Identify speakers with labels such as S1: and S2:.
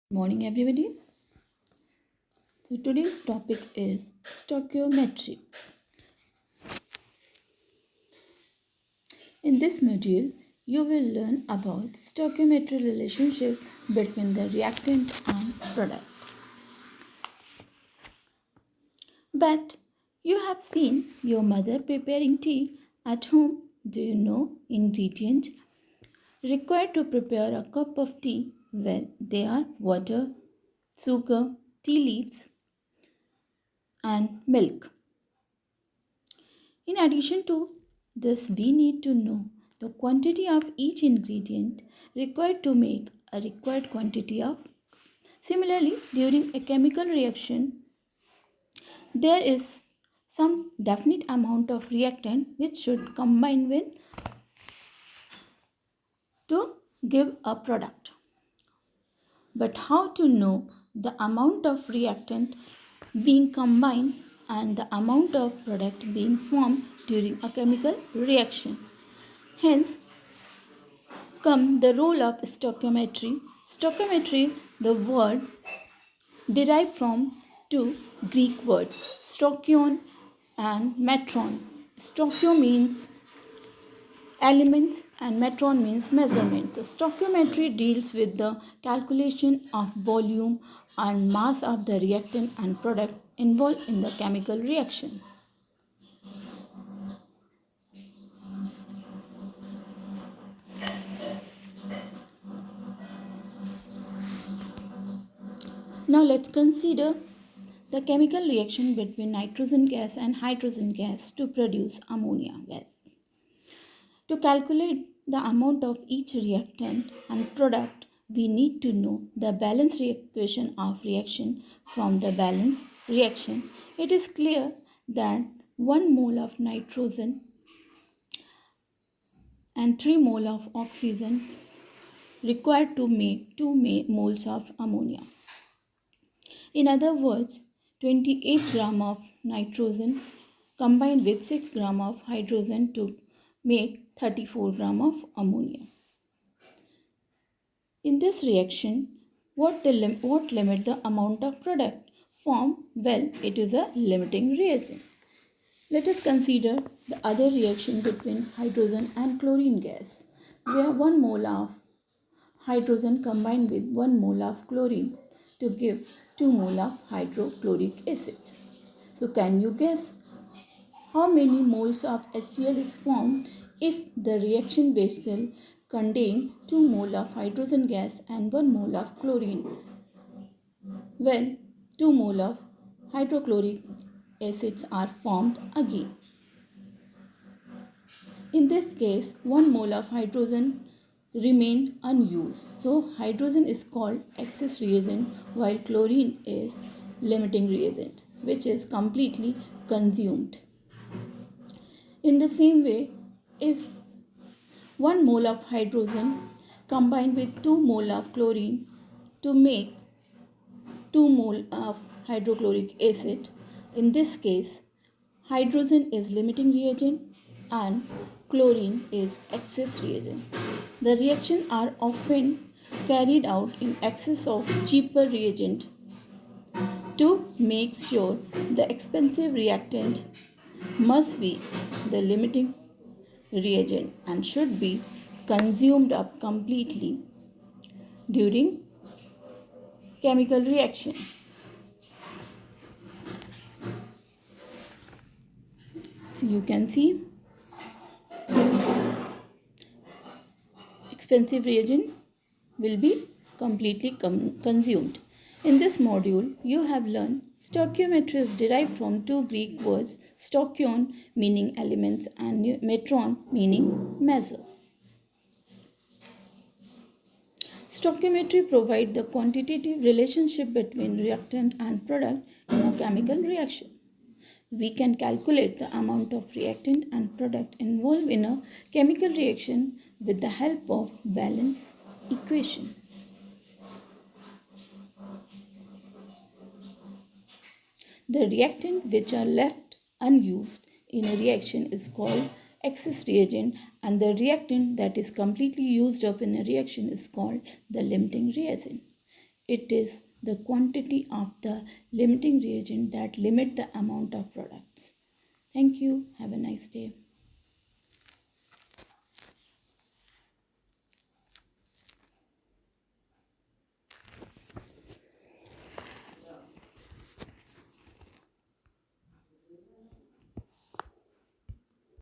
S1: Morning, everybody. So today's topic is stoichiometry. In this module, you will learn about stoichiometry relationship between the reactant and product. But you have seen your mother preparing tea at home. Do you know ingredient required to prepare a cup of tea? Well, they are water, sugar, tea leaves, and milk. In addition to this, we need to know the quantity of each ingredient required to make a required quantity of. Similarly, during a chemical reaction, there is some definite amount of reactant which should combine with to give a product. But how to know the amount of reactant being combined and the amount of product being formed during a chemical reaction? Hence, come the role of stoichiometry. Stoichiometry, the word derived from two Greek words, stoichion and metron. Stoichio means elements and metron means measurement. The stoichiometry deals with the calculation of volume and mass of the reactant and product involved in the chemical reaction. Now let's consider the chemical reaction between nitrogen gas and hydrogen gas to produce ammonia gas. To calculate the amount of each reactant and product, we need to know the balance equation of reaction from the balance reaction. It is clear that 1 mole of nitrogen and 3 mole of oxygen required to make 2 moles of ammonia. In other words, 28 gram of nitrogen combined with 6 gram of hydrogen to make 34 gram of ammonia. In this reaction, what limit the amount of product formed? Well, it is a limiting reagent. Let us consider the other reaction between hydrogen and chlorine gas, where 1 mole of hydrogen combined with 1 mole of chlorine to give 2 mole of hydrochloric acid. So can you guess how many moles of HCl is formed if the reaction vessel contain 2 mole of hydrogen gas and 1 mole of chlorine? Well, 2 mole of hydrochloric acids are formed again. In this case, 1 mole of hydrogen remained unused. So hydrogen is called excess reagent while chlorine is limiting reagent, which is completely consumed. In the same way, if 1 mole of hydrogen combined with 2 mole of chlorine to make 2 mole of hydrochloric acid, in this case, hydrogen is limiting reagent and chlorine is excess reagent. The reactions are often carried out in excess of cheaper reagent to make sure the expensive reactant must be the limiting reagent and should be consumed up completely during chemical reaction. So you can see expensive reagent will be completely consumed. In this module, you have learned stoichiometry is derived from two Greek words, stoichion meaning elements and metron meaning measure. Stoichiometry provides the quantitative relationship between reactant and product in a chemical reaction. We can calculate the amount of reactant and product involved in a chemical reaction with the help of balance equation. The reactant which are left unused in a reaction is called excess reagent, and the reactant that is completely used up in a reaction is called the limiting reagent. It is the quantity of the limiting reagent that limit the amount of products. Thank you. Have a nice day.